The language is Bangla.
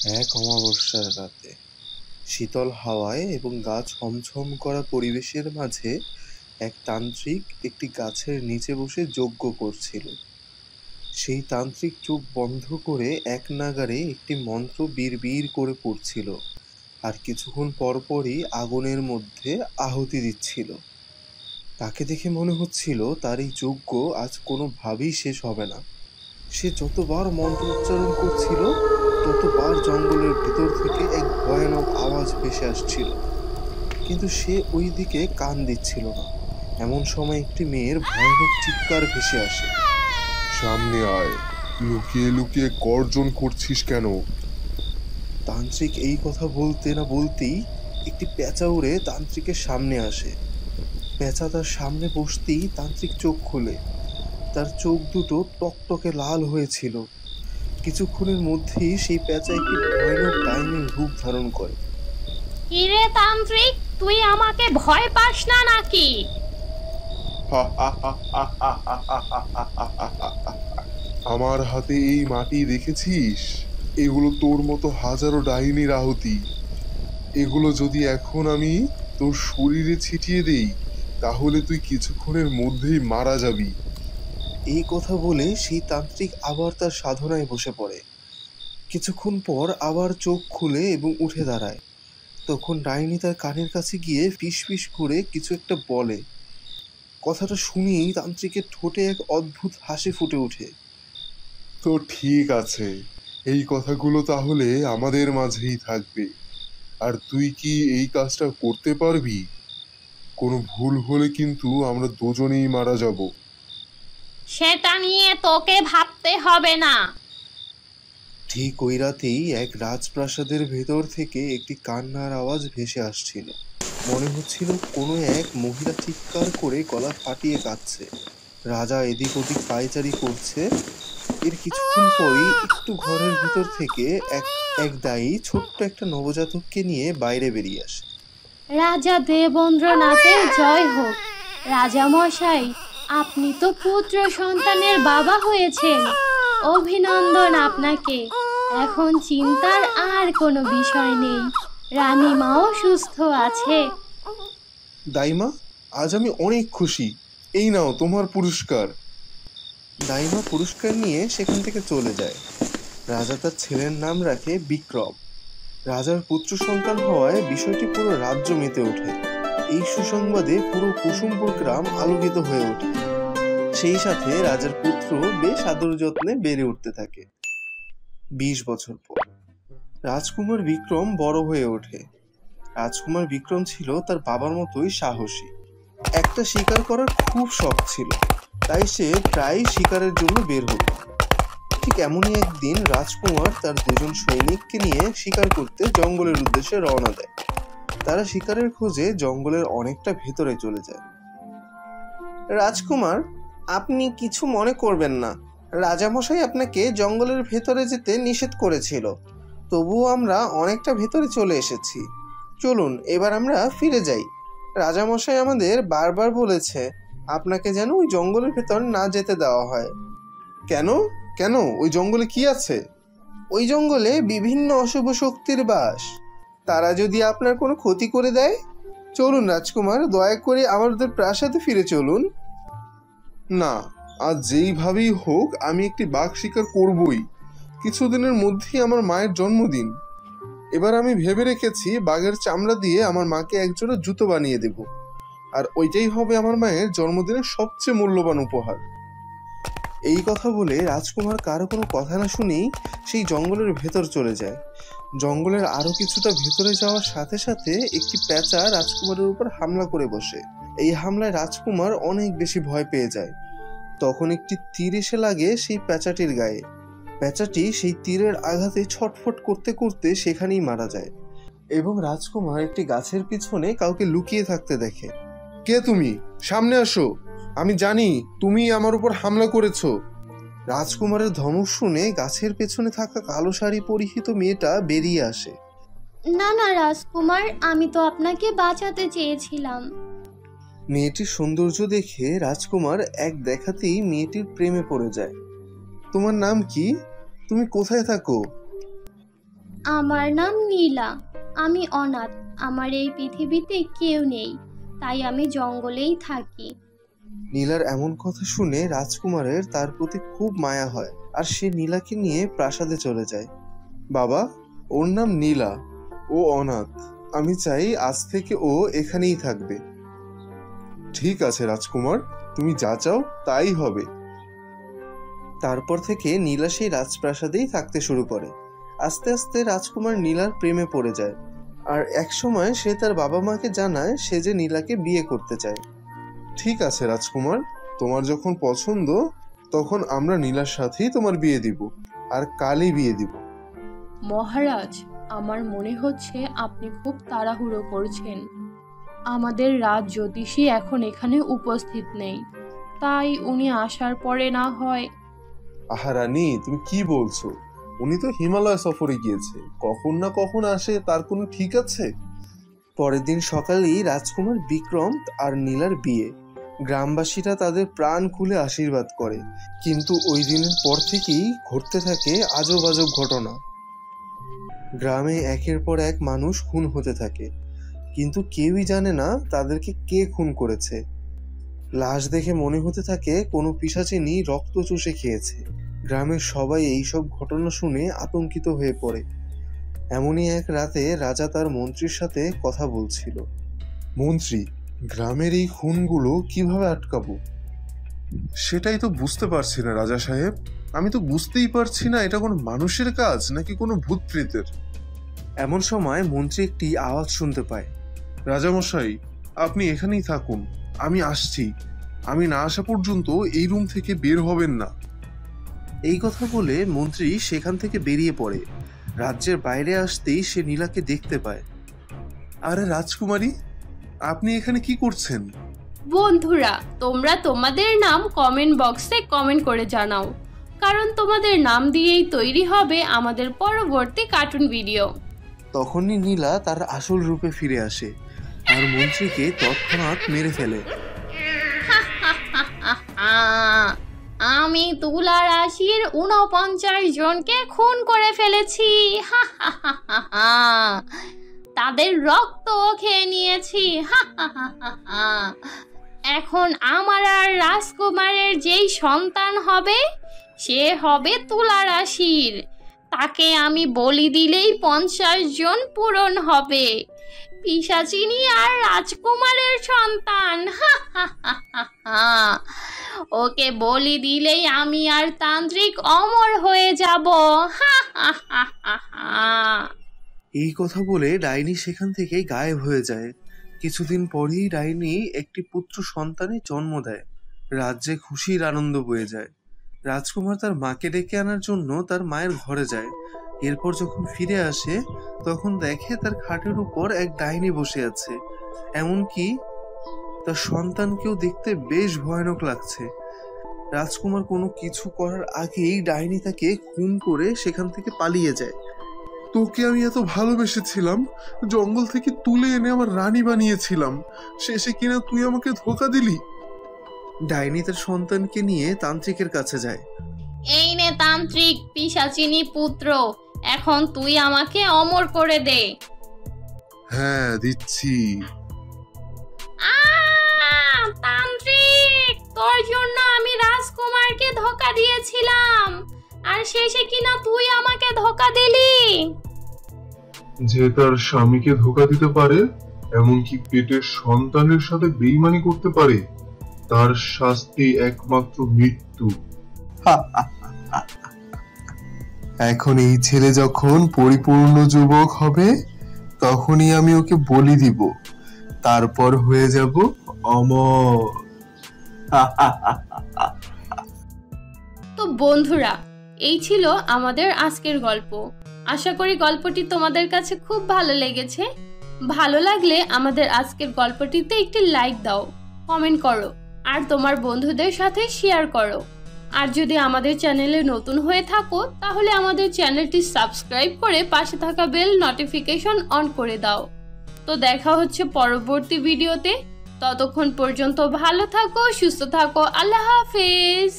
এক অমাবস্যার রাতে শীতল হাওয়ায় এবং গা ছমছম করা পরিবেশের মাঝে এক তান্ত্রিক একটি গাছের নিচে বসে যজ্ঞ করছিল। সেই তান্ত্রিক চোখ বন্ধ করে এক নাগাড়ে একটি মন্ত্র বিড়বিড় করে পড়ছিল, আর কিছুক্ষণ পরপরই আগুনের মধ্যে আহুতি দিচ্ছিল। তাকে দেখে মনে হচ্ছিল তার এই যজ্ঞ আজ কোনোভাবেই শেষ হবে না। সে যতবার মন্ত্র উচ্চারণ করছিল, ততবার জঙ্গলের ভেতর থেকে এক ভয়ানক আওয়াজ ভেসে আসছিল, কিন্তু সে ওই দিকে কান দিচ্ছিল না। এমন সময় একটি মেয়ের ভয়ানক চিৎকার ভেসে আসে। সামনে আয়। লুকিয়ে লুকিয়ে গর্জন করছিস কেন? তান্ত্রিক এই কথা বলতে না বলতেই একটি পেঁচা উড়ে তান্ত্রিকের সামনে আসে। পেঁচা তার সামনে বসতেই তান্ত্রিক চোখ খোলে। তার চোখ দুটো টকটকে লাল হয়েছিল। কিছুক্ষণের মধ্যেই সেই পেঁচা একটি ভয়ানক ডাইনির রূপ ধারণ করে। কিরে তান্ত্রিক, তুই আমাকে ভয় পাস না নাকি? আমার হাতে এই মাটি দেখেছিস? এগুলো তোর মতো হাজারো ডাইনির আহুতি। এগুলো যদি এখন আমি তোর শরীরে ছিটিয়ে দেই, তাহলে তুই কিছুক্ষণের মধ্যেই মারা যাবি। এই কথা বলে সেই তান্ত্রিক আবার তার সাধনায় বসে পড়ে। কিছুক্ষণ পর আবার চোখ খুলে এবং উঠে দাঁড়ায়। তখন ডাইনি তার কানের কাছে গিয়ে ফিসফিস করে কিছু একটা বলে। কথাটা শুনেই তান্ত্রিকের ঠোঁটে এক অদ্ভুত হাসি ফুটে ওঠে। তো ঠিক আছে, এই কথাগুলো তাহলে আমাদের মাঝেই থাকবে। আর তুই কি এই কাজটা করতে পারবি? কোনো ভুল হলে কিন্তু আমরা দুজনেই মারা যাব। সেটা নিয়ে তোকে ভাবতে হবে না। ঠিক ওই রাতেই এক রাজপ্রাসাদের ভেতর থেকে একটি কান্নার আওয়াজ ভেসে আসছিল। মনে হচ্ছিল কোনো এক মহিলা চিৎকার করে গলা ফাটিয়ে কাঁদছে। রাজা এদিক ওদিক পায়চারি করছে। এর কিছুক্ষণ পরই একটু ঘরের ভিতর থেকে এক এক দায়ী ছোট্ট একটা নবজাতককে নিয়ে বাইরে বেরিয়ে আসে। রাজা দেবেন্দ্রনাথের জয় হোক। রাজা মশাই, আপনি তো পুত্র সন্তানের বাবা হয়েছেন। অভিনন্দন আপনাকে। এখন চিন্তার আর কোনো বিষয় নেই। রানীমাও সুস্থ আছে। দাইমা, আজ আমি অনেক খুশি। এই নাও তোমার পুরস্কার। দাইমা পুরস্কার নিয়ে সেখান থেকে চলে যায়। রাজা তার ছেলের নাম রাখে বিক্রম। রাজার পুত্র সন্তান হওয়ায় বিষয়টি পুরো রাজ্য মেতে ওঠে। এই সুসংবাদে পুরো কুসুমপুর গ্রাম আলোকিত হয়ে ওঠে। সেই সাথে রাজার পুত্র বেশ আদর যত্নে বেড়ে উঠতে থাকে। 20 বছর পর রাজকুমার বিক্রম বড় হয়ে ওঠে। রাজকুমার বিক্রম ছিল তার বাবার মতোই সাহসী। একটা শিকার করার খুব শখ ছিল, তাই সে প্রায় শিকারের জন্য বের হতো। ঠিক এমনই একদিন রাজকুমার তার দুজন সৈনিককে নিয়ে শিকার করতে জঙ্গলের উদ্দেশ্যে রওনা দেয়। তারা শিকারের খোঁজে জঙ্গলের অনেকটা ভেতরে চলে যায়। রাজকুমার, আপনি কিছু মনে করবেন না। রাজামশাই আপনাকে জঙ্গলের ভেতরে যেতে নিষেধ করেছিল, তবুও আমরা অনেকটা ভেতরে চলে এসেছি। চলুন এবার আমরা ফিরে যাই। রাজামশাই আমাদের বারবার বলেছে আপনাকে যেন ওই জঙ্গলের ভেতর না যেতে দেওয়া হয়। কেন? কেন? ওই জঙ্গলে কি আছে? ওই জঙ্গলে বিভিন্ন অশুভ শক্তির বাস। তারা যদি আপনার কোনো ক্ষতি করে দেয়। চলুন রাজকুমার, দয়া করে আমাদের প্রাসাদে ফিরে চলুন। না, আজ যেইভাবেই হোক আমি একটি বাঘ শিকার করবই। কিছুদিনের মধ্যেই আমার মায়ের জন্মদিন। এবার আমি ভেবে রেখেছি বাঘের চামড়া দিয়ে আমার মাকে একজোড়া জুতো বানিয়ে দেব, আর ওইটাই হবে আমার মায়ের জন্মদিনের সবচেয়ে মূল্যবান উপহার। এই কথা বলে রাজকুমার কারো কোনো কথা না শুনেই সেই জঙ্গলের ভেতর চলে যায়। জঙ্গলের আরো কিছুটা ভেতরে যাওয়ার সাথে সাথে একটি পেঁচা রাজকুমারের উপর হামলা করে বসে। এই হামলায় রাজকুমার অনেক বেশি ভয় পেয়ে যায়। তখন একটি তীর এসে লাগে সেই পেঁচাটির গায়ে। পেঁচাটি সেই তীরের আঘাতে ছটফট করতে করতে সেখানেই মারা যায় এবং রাজকুমার একটি গাছের পিছনে কাউকে লুকিয়ে থাকতে দেখে। কে তুমি? সামনে আসো। আমি জানি তুমি আমার উপর হামলা করেছো। রাজকুমারের ধমক শুনে গাছের পেছনে থাকা কালো শাড়ি পরিহিত মেয়েটা বেরিয়ে আসে। না না রাজকুমার, আমি তো আপনাকে বাঁচাতে চেয়েছিলাম। মেয়েটির সৌন্দর্য দেখে রাজকুমার এক দেখাতেই মেয়েটির প্রেমে পড়ে যায়। তোমার নাম কি? তুমি কোথায় থাকো? আমার নাম নীলা। আমি অনাথ। আমার এই পৃথিবীতে কেউ নেই, তাই আমি জঙ্গলেই থাকি। নীলার এমন কথা শুনে রাজকুমারের তার প্রতি খুব মায়া হয়, আর সে নীলাকে নিয়ে প্রাসাদে চলে যায়। বাবা, ওর নাম নীলা, ও অনাথ। আমি চাই আজ থেকে ও এখানেই থাকবে। ঠিক আছে রাজকুমার, তুমি যা চাও তাই হবে। তারপর থেকে নীলা সেই রাজপ্রাসাদেই থাকতে শুরু করে। আস্তে আস্তে রাজকুমার নীলার প্রেমে পড়ে যায়, আর একসময় সে তার বাবা মাকে জানায় সে যে নীলাকে বিয়ে করতে চায়। ঠিক আছে রাজকুমার, তোমার যখন পছন্দ তখন আমরা নীলার সাথেই তোমার বিয়ে দিব, আর কালই বিয়ে দিব। মহারাজ, আমার মনে হচ্ছে আপনি খুব তাড়াহুড়ো করছেন। আমাদের রাজ জ্যোতিষী এখন এখানে উপস্থিত নেই, তাই উনি আসার পরে না হয়। আহা রানী, তুমি কি বলছো? উনি তো হিমালয় সফরে গিয়েছে, কখন না কখন আসে তার কোনো ঠিক আছে? পরের দিন সকালেই রাজকুমার বিক্রম আর নীলার বিয়ে। গ্রামবাসীরা তাদের প্রাণ খুলে আশীর্বাদ করে, কিন্তু ওই দিনের পর থেকেই ঘটতে থাকে আজব আজব ঘটনা। গ্রামে একের পর এক মানুষ খুন হতে থাকে, কিন্তু কেউই জানে না তাদেরকে কে খুন করেছে। লাশ দেখে মনে হতে থাকে কোনো পিশাচিনী রক্ত চুষে খেয়েছে। গ্রামের সবাই এইসব ঘটনা শুনে আতঙ্কিত হয়ে পড়ে। এমনই এক রাতে রাজা তার মন্ত্রীর সাথে কথা বলছিল। মন্ত্রী, গ্রামের এই খুনগুলো কিভাবে আটকাবো? সেটাই তো বুঝতে পারছি না রাজা সাহেব। আমি তো বুঝতেই পারছি না এটা কোনো মানুষের কাজ নাকি কোনো ভূত প্রেতের। এমন সময় মন্ত্রী একটি আওয়াজ শুনতে পায়। রাজামশাই, আপনি এখানেই থাকুন, আমি আসছি। আমি না আসা পর্যন্ত এই রুম থেকে বের হবেন না। এই কথা বলে মন্ত্রী সেখান থেকে বেরিয়ে পড়ে। রাজ্যের বাইরে আসতেই সে নীলাকে দেখতে পায়। আরে রাজকুমারী, আপনি এখানে কি করছেন? বন্ধুরা, তোমরা তোমাদের নাম কমেন্ট বক্সে কমেন্ট করে জানাও, কারণ তোমাদের নাম দিয়েই তৈরি হবে আমাদের পরবর্তী কার্টুন ভিডিও। তখনই নীলা তার আসল রূপে ফিরে আসে আর মন্ত্রীকে তৎক্ষণাৎ মেরে ফেলে। আমি তুলা রাশির 49 জনকে খুন করে ফেলেছি। তাদের রক্ত খেয়ে নিয়েছি। এখন আমার আর রাজকুমারের যেই সন্তান হবে সে হবে তুলা রাশির। তাকে আমি বলি দিলেই 50 জন পূরণ হবে। পিশাচিনী আর রাজকুমারের সন্তান। ওকে বলি দিলেই আমি আর তান্ত্রিক অমর হয়ে যাব। এই কথা বলে ডাইনি সেখান থেকে গায়েব হয়ে যায়। কিছুদিন পরেই ডাইনি একটি পুত্র সন্তানের জন্ম দেয়। রাজ্যে খুশির আনন্দ বয়ে যায়। রাজকুমার তার মাকে ডেকে আনার জন্য তার মায়ের ঘরে যায়। এরপর যখন ফিরে আসে তখন দেখে তার খাটের উপর এক ডাইনি বসে আছে। এমনকি তার সন্তানকেও দেখতে বেশ ভয়ানক লাগছে। রাজকুমার কোনো কিছু করার আগেই ডাইনি তাকে খুন করে সেখান থেকে পালিয়ে যায়। তোকে আমি এত ভালোবেসেছিলাম, জঙ্গল থেকে তুলে এনে আমার রানী বানিয়েছিলাম, শেষে কিনা তুই আমাকে ধোঁকা দিলি। ডাইনি তার সন্তানকে নিয়ে তান্ত্রিকের কাছে যায়। এই নে তান্ত্রিক, পিশাচিনী পুত্র, এখন তুই আমাকে অমর করে দে। হ্যাঁ, দিচ্ছি। তান্ত্রিক, তোর জন্য আমি রাজকুমারকে ধোঁকা দিয়েছিলাম, আর শেষে কিনা তুই আমাকে ধোঁকা দিলি। যে তার স্বামীকে ধোঁকা দিতে পারে, এমনকি পেটের সন্তানের সাথে বেইমানি করতে পারে, তার শাস্তি একমাত্র মৃত্যু। এখন এই ছেলে যখন পরিপূর্ণ যুবক হবে তখনই আমি ওকে বলি দিব, তারপর হয়ে যাব অমর। তো বন্ধুরা, এই ছিল আমাদের আজকের গল্প। আশা করি গল্পটি তোমাদের কাছে খুব ভালো লেগেছে। ভালো লাগলে আমাদের আজকের গল্পটিতে একটি লাইক দাও, কমেন্ট করো, আর তোমার বন্ধুদের সাথে শেয়ার করো। আর যদি আমাদের চ্যানেলে নতুন হয়ে থাকো তাহলে আমাদের চ্যানেলটি সাবস্ক্রাইব করে পাশে থাকা বেল নোটিফিকেশন অন করে দাও। তো দেখা হচ্ছে পরবর্তী ভিডিওতে। ততক্ষণ পর্যন্ত ভালো থাকো, সুস্থ থাকো। আল্লাহ হাফেজ।